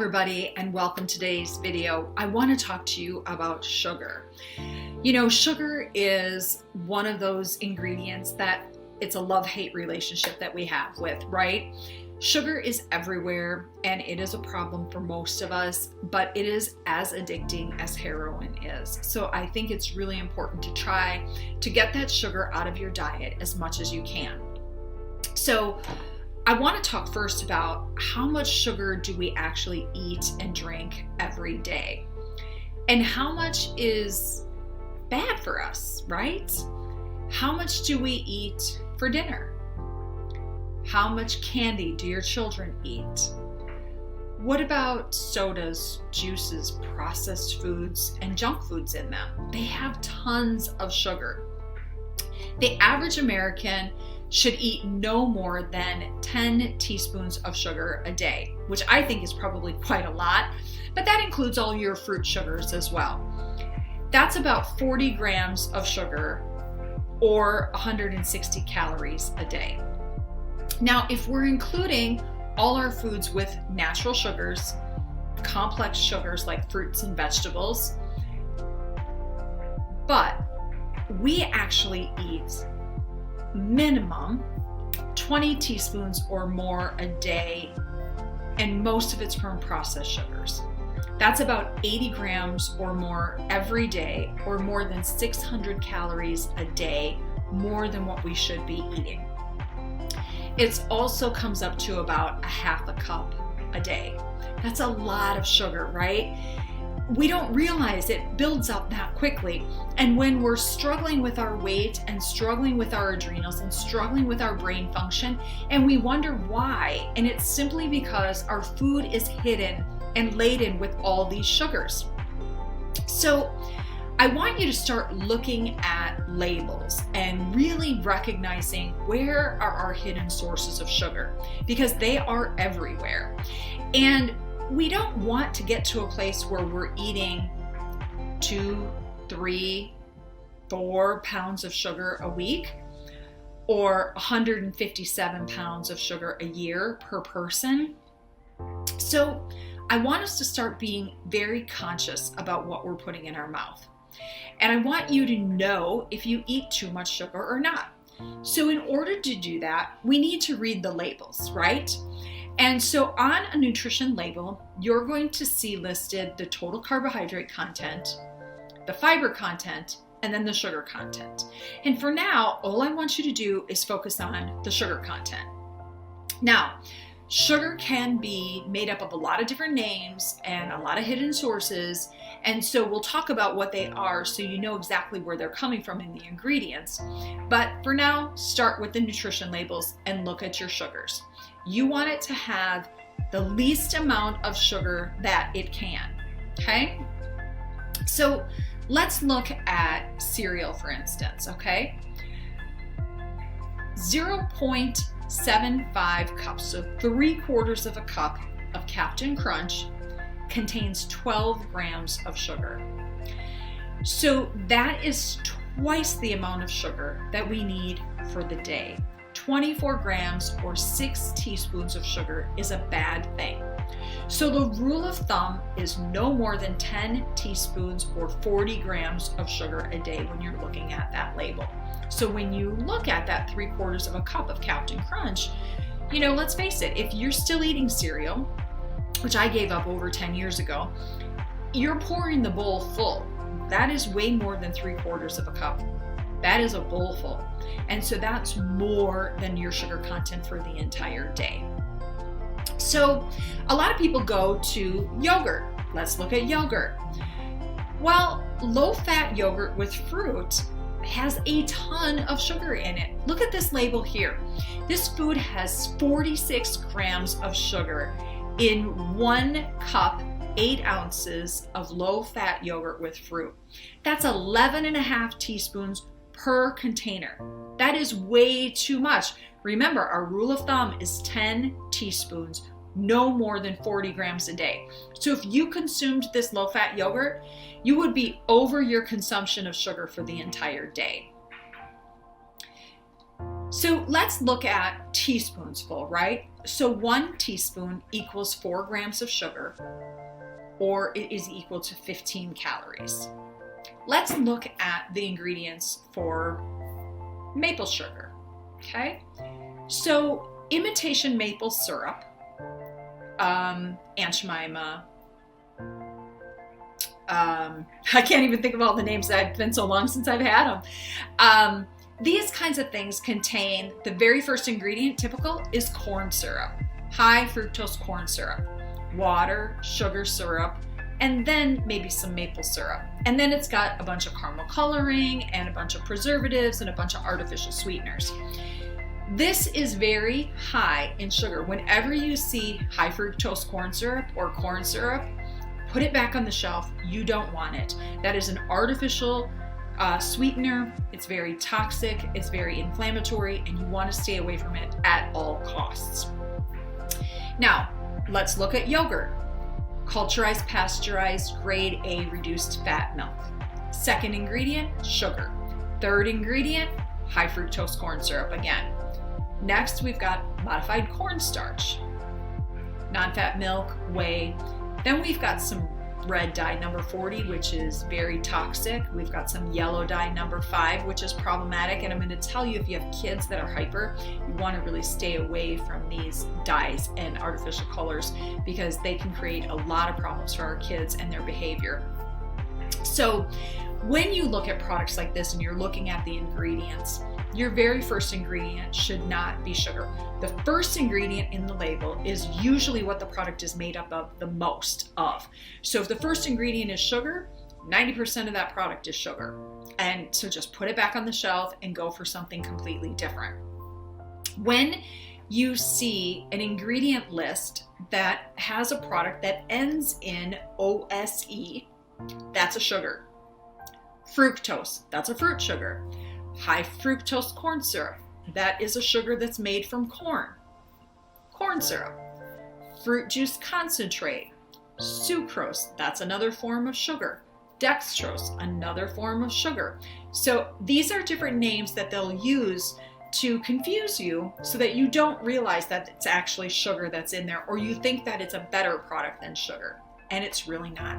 everybody, and welcome to today's video. I want to talk to you about sugar. You know, sugar is one of those ingredients that it's a love-hate relationship that we have with, right? Sugar is everywhere and it is a problem for most of us, but it is as addicting as heroin is. So I think it's really important to try to get that sugar out of your diet as much as you can. So I want to talk first about how much sugar do we actually eat and drink every day, and how much is bad for us, right? How much do we eat for dinner? How much candy do your children eat? What about sodas, juices, processed foods, and junk foods in them? They have tons of sugar. The average American should eat no more than 10 teaspoons of sugar a day, which I think is probably quite a lot, but that includes all your fruit sugars as well. That's about 40 grams of sugar or 160 calories a day. Now, if we're including all our foods with natural sugars, complex sugars like fruits and vegetables, but we actually eat minimum 20 teaspoons or more a day, and most of it's from processed sugars. That's about 80 grams or more every day, or more than 600 calories a day, more than what we should be eating. It also comes up to about a half a cup a day. That's a lot of sugar, right? We don't realize it builds up that quickly. And when we're struggling with our weight and struggling with our adrenals and struggling with our brain function, and we wonder why, and it's simply because our food is hidden and laden with all these sugars. So I want you to start looking at labels and really recognizing where are our hidden sources of sugar, because they are everywhere. And we don't want to get to a place where we're eating 2, 3, 4 pounds of sugar a week or 157 pounds of sugar a year per person. So I want us to start being very conscious about what we're putting in our mouth. And I want you to know if you eat too much sugar or not. So in order to do that, we need to read the labels, right? And so on a nutrition label, you're going to see listed the total carbohydrate content, the fiber content, and then the sugar content. And for now, all I want you to do is focus on the sugar content. Now, sugar can be made up of a lot of different names and a lot of hidden sources. And so we'll talk about what they are so you know exactly where they're coming from in the ingredients. But for now, start with the nutrition labels and look at your sugars. You want it to have the least amount of sugar that it can, okay? So let's look at cereal, for instance, okay? 0.75 cups, so 3/4 of a cup of Captain Crunch contains 12 grams of sugar. So that is twice the amount of sugar that we need for the day. 24 grams or 6 teaspoons of sugar is a bad thing. So the rule of thumb is no more than 10 teaspoons or 40 grams of sugar a day when you're looking at that label. So when you look at that 3/4 of a cup of Captain Crunch, you know, let's face it, if you're still eating cereal, which I gave up over 10 years ago, you're pouring the bowl full. That is way more than 3/4 of a cup. That is a bowl full. And so that's more than your sugar content for the entire day. So a lot of people go to yogurt. Let's look at yogurt. Well, low-fat yogurt with fruit has a ton of sugar in it. Look at this label here. This food has 46 grams of sugar in 1 cup, 8 ounces of low-fat yogurt with fruit. That's 11.5 teaspoons per container. That is way too much. Remember, our rule of thumb is 10 teaspoons, no more than 40 grams a day. So if you consumed this low-fat yogurt, you would be over your consumption of sugar for the entire day. So let's look at teaspoons full, right? So 1 teaspoon equals 4 grams of sugar, or it is equal to 15 calories. Let's look at the ingredients for maple sugar, okay? So imitation maple syrup, Aunt Jemima, I can't even think of all the names. It's been so long since I've had them. These kinds of things contain, the very first ingredient, typical, is corn syrup, high fructose corn syrup, water, sugar syrup, and then maybe some maple syrup. And then it's got a bunch of caramel coloring and a bunch of preservatives and a bunch of artificial sweeteners. This is very high in sugar. Whenever you see high fructose corn syrup or corn syrup, put it back on the shelf. You don't want it. That is an artificial sweetener. It's very toxic, it's very inflammatory, and you want to stay away from it at all costs. Now, let's look at yogurt. Culturized, pasteurized, grade A reduced fat milk. Second ingredient, sugar. Third ingredient, high fructose corn syrup again. Next, we've got modified cornstarch, non-fat milk, whey. Then we've got some red dye number 40, which is very toxic. We've got some yellow dye number 5, which is problematic. And I'm going to tell you, if you have kids that are hyper, you want to really stay away from these dyes and artificial colors, because they can create a lot of problems for our kids and their behavior. So when you look at products like this and you're looking at the ingredients, your very first ingredient should not be sugar. The first ingredient in the label is usually what the product is made up of the most of. So if the first ingredient is sugar, 90% of that product is sugar. And so just put it back on the shelf and go for something completely different. When you see an ingredient list that has a product that ends in OSE, that's a sugar. Fructose, that's a fruit sugar. High fructose corn syrup, that is a sugar that's made from corn. Corn syrup. Fruit juice concentrate. Sucrose, that's another form of sugar. Dextrose, another form of sugar. So these are different names that they'll use to confuse you so that you don't realize that it's actually sugar that's in there, or you think that it's a better product than sugar, and it's really not.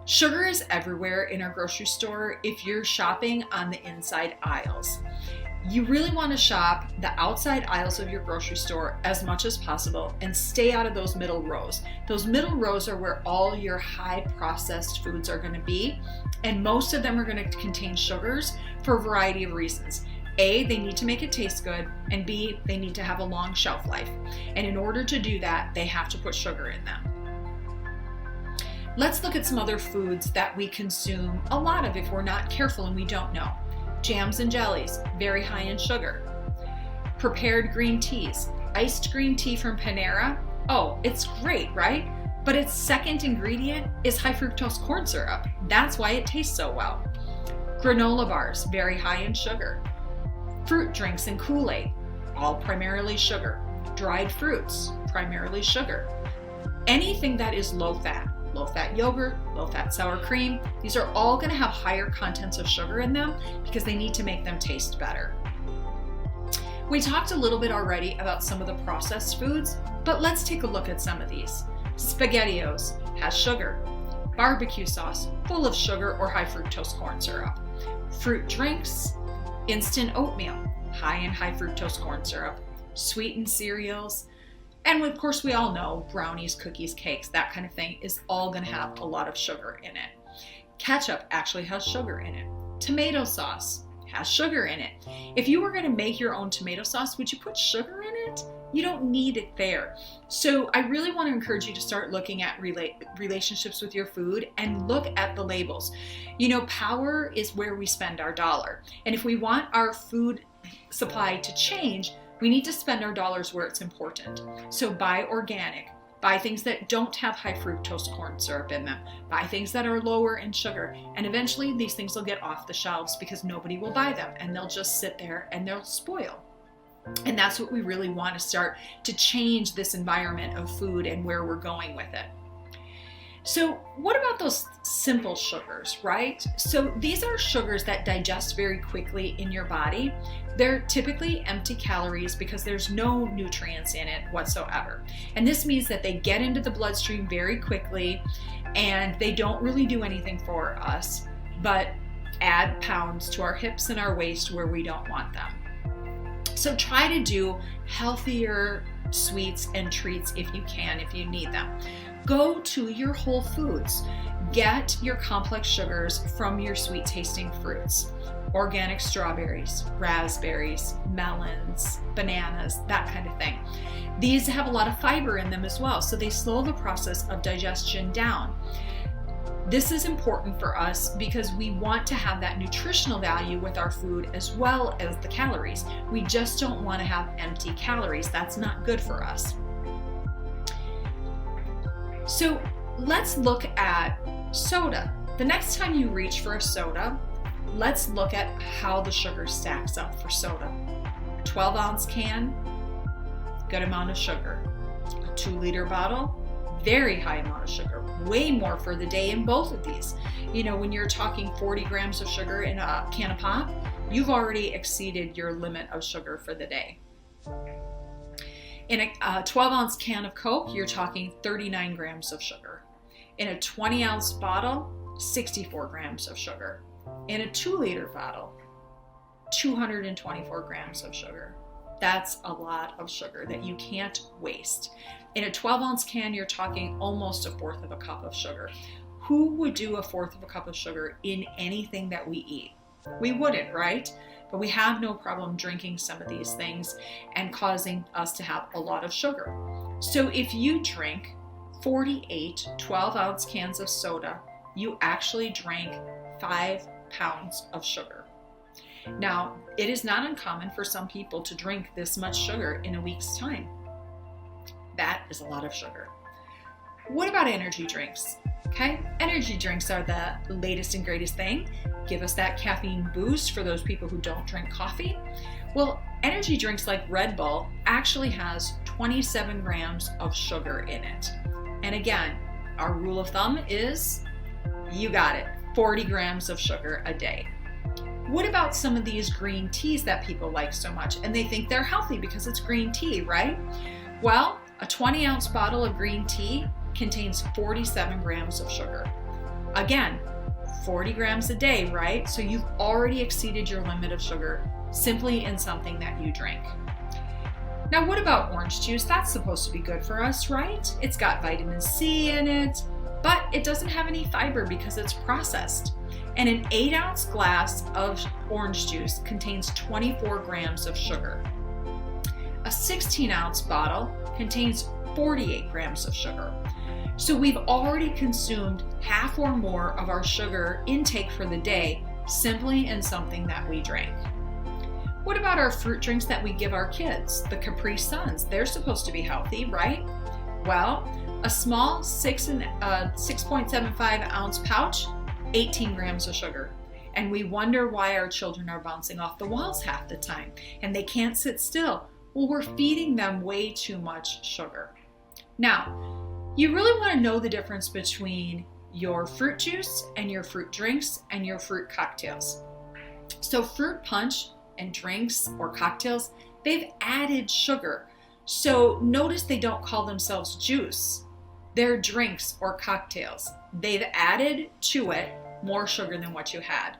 Sugar is everywhere in our grocery store if you're shopping on the inside aisles. You really want to shop the outside aisles of your grocery store as much as possible and stay out of those middle rows. Those middle rows are where all your high processed foods are going to be, and most of them are going to contain sugars for a variety of reasons. A, they need to make it taste good, and B, they need to have a long shelf life. And in order to do that, they have to put sugar in them. Let's look at some other foods that we consume a lot of if we're not careful and we don't know. Jams and jellies, very high in sugar. Prepared green teas. Iced green tea from Panera, oh, it's great, right? But its second ingredient is high fructose corn syrup. That's why it tastes so well. Granola bars, very high in sugar. Fruit drinks and Kool-Aid, all primarily sugar. Dried fruits, primarily sugar. Anything that is low fat yogurt, low fat sour cream, these are all going to have higher contents of sugar in them because they need to make them taste better. We talked a little bit already about some of the processed foods, but let's take a look at some of these. SpaghettiOs has sugar. Barbecue sauce, full of sugar or high fructose corn syrup. Fruit drinks, instant oatmeal, high in high fructose corn syrup. Sweetened cereals, and of course we all know brownies, cookies, cakes, that kind of thing is all going to have a lot of sugar in it. Ketchup actually has sugar in it. Tomato sauce has sugar in it. If you were going to make your own tomato sauce, would you put sugar in it? You don't need it there. So I really want to encourage you to start looking at relationships with your food and look at the labels. You know, power is where we spend our dollar. And if we want our food supply to change, we need to spend our dollars where it's important. So buy organic, buy things that don't have high fructose corn syrup in them, buy things that are lower in sugar, and eventually these things will get off the shelves because nobody will buy them and they'll just sit there and they'll spoil. And that's what we really want to start to change this environment of food and where we're going with it. So what about those simple sugars, right? So these are sugars that digest very quickly in your body. They're typically empty calories because there's no nutrients in it whatsoever. And this means that they get into the bloodstream very quickly and they don't really do anything for us, but add pounds to our hips and our waist where we don't want them. So try to do healthier sweets and treats if you can, if you need them. Go to your Whole Foods. Get your complex sugars from your sweet tasting fruits. Organic strawberries, raspberries, melons, bananas, that kind of thing. These have a lot of fiber in them as well, so they slow the process of digestion down. This is important for us because we want to have that nutritional value with our food as well as the calories. We just don't want to have empty calories. That's not good for us. So let's look at soda. The next time you reach for a soda, let's look at how the sugar stacks up for soda. 12-ounce can, good amount of sugar. A 2-liter bottle, very high amount of sugar, way more for the day in both of these. You know, when you're talking 40 grams of sugar in a can of pop, you've already exceeded your limit of sugar for the day. In a 12-ounce can of Coke, you're talking 39 grams of sugar. In a 20-ounce bottle, 64 grams of sugar. In a 2-liter bottle, 224 grams of sugar. That's a lot of sugar that you can't waste. In a 12-ounce can, you're talking almost a fourth of a cup of sugar. Who would do a fourth of a cup of sugar in anything that we eat? We wouldn't, right? But we have no problem drinking some of these things and causing us to have a lot of sugar. So if you drink 48 12-ounce cans of soda, you actually drank 5 pounds of sugar. Now, it is not uncommon for some people to drink this much sugar in a week's time. That is a lot of sugar. What about energy drinks? Okay, energy drinks are the latest and greatest thing. Give us that caffeine boost for those people who don't drink coffee. Well, energy drinks like Red Bull actually has 27 grams of sugar in it. And again, our rule of thumb is, you got it, 40 grams of sugar a day. What about some of these green teas that people like so much and they think they're healthy because it's green tea, right? Well, a 20-ounce bottle of green tea contains 47 grams of sugar. Again, 40 grams a day, right? So you've already exceeded your limit of sugar simply in something that you drink. Now, what about orange juice? That's supposed to be good for us, right? It's got vitamin C in it, but it doesn't have any fiber because it's processed. And an 8-ounce glass of orange juice contains 24 grams of sugar. A 16-ounce bottle contains 48 grams of sugar. So we've already consumed half or more of our sugar intake for the day simply in something that we drank. What about our fruit drinks that we give our kids? The Capri Suns, they're supposed to be healthy, right? Well, a small 6.75 ounce pouch, 18 grams of sugar. And we wonder why our children are bouncing off the walls half the time and they can't sit still. Well, we're feeding them way too much sugar. Now, you really want to know the difference between your fruit juice and your fruit drinks and your fruit cocktails. So fruit punch and drinks or cocktails, they've added sugar. So notice they don't call themselves juice. They're drinks or cocktails. They've added to it more sugar than what you had.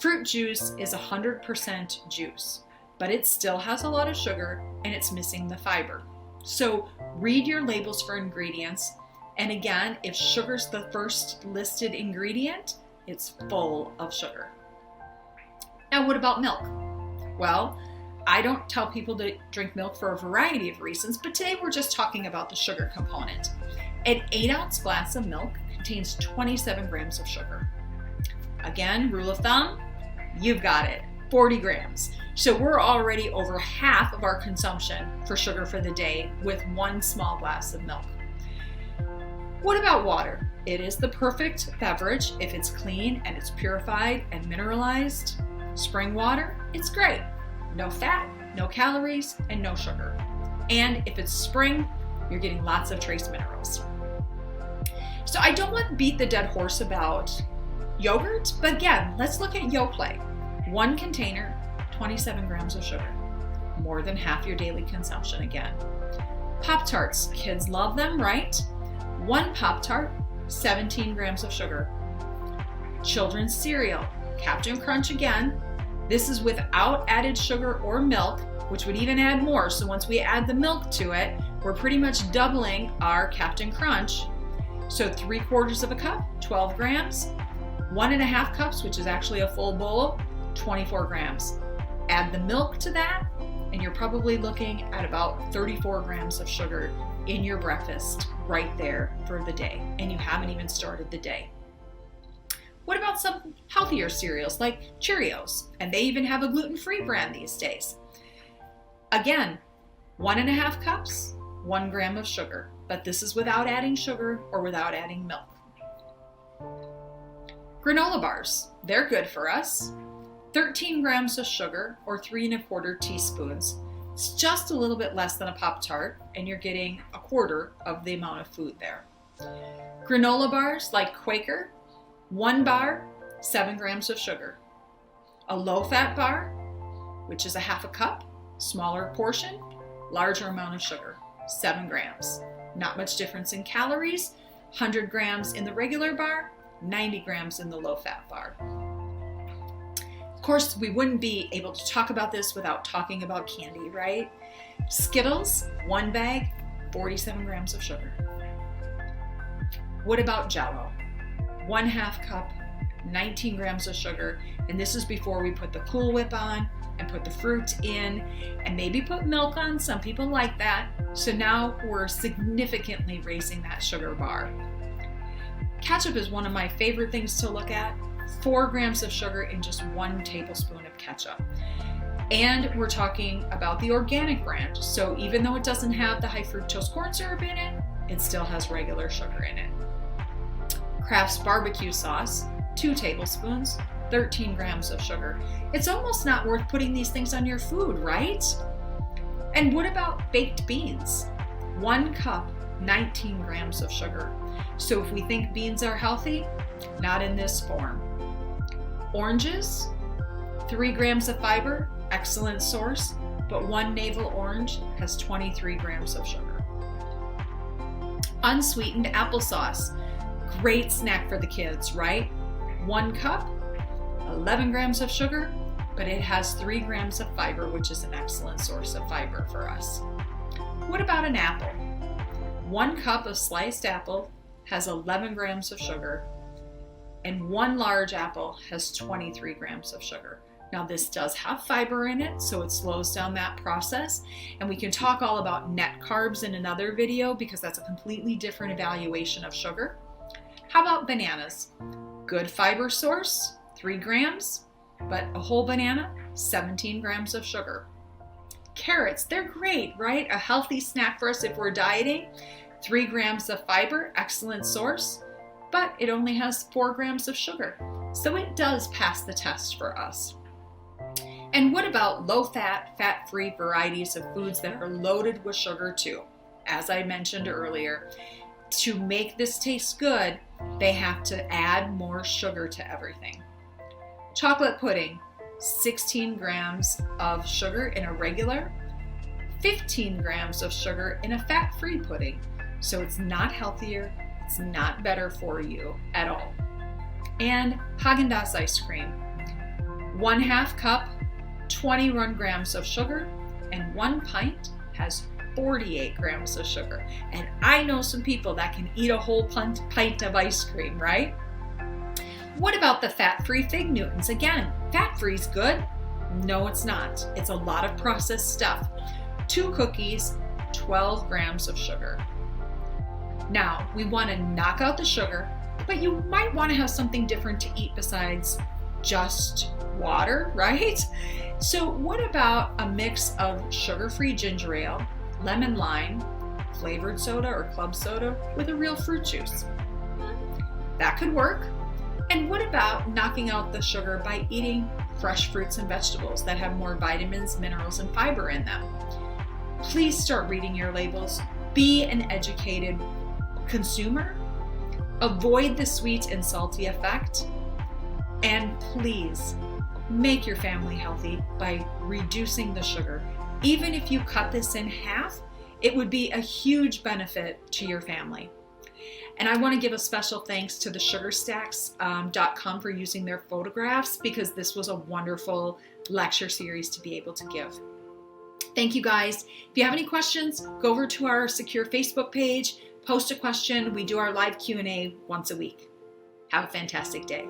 Fruit juice is 100% juice, but it still has a lot of sugar and it's missing the fiber. So read your labels for ingredients. And again, if sugar's the first listed ingredient, it's full of sugar. Now, what about milk? Well, I don't tell people to drink milk for a variety of reasons, but today we're just talking about the sugar component. An 8-ounce glass of milk contains 27 grams of sugar. Again, rule of thumb, you've got it, 40 grams. So we're already over half of our consumption for sugar for the day with one small glass of milk. What about water? It is the perfect beverage if it's clean and it's purified and mineralized. Spring water, it's great. No fat, no calories, and no sugar. And if it's spring, you're getting lots of trace minerals. So I don't want to beat the dead horse about yogurt, but again, let's look at Yoplait. 1 container, 27 grams of sugar, more than half your daily consumption again. Pop-Tarts, kids love them, right? 1 Pop-Tart, 17 grams of sugar. Children's cereal, Captain Crunch again. This is without added sugar or milk, which would even add more. So once we add the milk to it, we're pretty much doubling our Captain Crunch. So 3/4 of a cup, 12 grams. 1.5 cups, which is actually a full bowl, 24 grams. Add the milk to that, and you're probably looking at about 34 grams of sugar in your breakfast right there for the day, and you haven't even started the day. What about some healthier cereals like Cheerios? And they even have a gluten-free brand these days. Again, 1.5 cups, 1 gram of sugar, but this is without adding sugar or without adding milk. Granola bars, they're good for us. 13 grams of sugar or 3¼ teaspoons. It's just a little bit less than a Pop-Tart, and you're getting 1/4 of the amount of food there. Granola bars like Quaker, 1 bar, 7 grams of sugar. A low-fat bar, which is 1/2 cup, smaller portion, larger amount of sugar, 7 grams. Not much difference in calories, 100 grams in the regular bar, 90 grams in the low-fat bar. Of course, we wouldn't be able to talk about this without talking about candy, right? Skittles, 1 bag, 47 grams of sugar. What about Jell-O? 1/2 cup, 19 grams of sugar, and this is before we put the Cool Whip on and put the fruit in and maybe put milk on. Some people like that. So now we're significantly raising that sugar bar. Ketchup is one of my favorite things to look at. 4 grams of sugar in just 1 tablespoon of ketchup. And we're talking about the organic brand. So even though it doesn't have the high fructose corn syrup in it, it still has regular sugar in it. Kraft's barbecue sauce, 2 tablespoons, 13 grams of sugar. It's almost not worth putting these things on your food, right? And what about baked beans? 1 cup, 19 grams of sugar. So if we think beans are healthy, not in this form. Oranges, 3 grams of fiber, excellent source, but 1 navel orange has 23 grams of sugar. Unsweetened applesauce, great snack for the kids, right? 1 cup, 11 grams of sugar, but it has 3 grams of fiber, which is an excellent source of fiber for us. What about an apple? 1 cup of sliced apple has 11 grams of sugar, and 1 large apple has 23 grams of sugar. Now this does have fiber in it, so it slows down that process, and we can talk all about net carbs in another video because that's a completely different evaluation of sugar. How about bananas? Good fiber source, 3 grams, but a whole banana, 17 grams of sugar. Carrots, they're great, right? A healthy snack for us if we're dieting. 3 grams of fiber, excellent source, but it only has 4 grams of sugar. So it does pass the test for us. And what about low-fat, fat-free varieties of foods that are loaded with sugar too? As I mentioned earlier, to make this taste good, they have to add more sugar to everything. Chocolate pudding, 16 grams of sugar in a regular, 15 grams of sugar in a fat-free pudding. So it's not healthier, it's not better for you at all. And Haagen-Dazs ice cream, 1/2 cup, 21 grams of sugar, and 1 pint has 48 grams of sugar. And I know some people that can eat a whole pint of ice cream, right? What about the fat-free Fig Newtons? Again, fat-free is good? No, it's not. It's a lot of processed stuff. 2 cookies, 12 grams of sugar. Now, we want to knock out the sugar, but you might want to have something different to eat besides just water, right? So what about a mix of sugar-free ginger ale, lemon lime, flavored soda or club soda with a real fruit juice? That could work. And what about knocking out the sugar by eating fresh fruits and vegetables that have more vitamins, minerals, and fiber in them? Please start reading your labels. Be an educated consumer. Avoid the sweet and salty effect. And please make your family healthy by reducing the sugar. Even if you cut this in half, it would be a huge benefit to your family. And I want to give a special thanks to the sugarstacks.com for using their photographs, because this was a wonderful lecture series to be able to give. Thank you guys. If you have any questions, go over to our secure Facebook page, post a question. We do our live Q&A once a week. Have a fantastic day.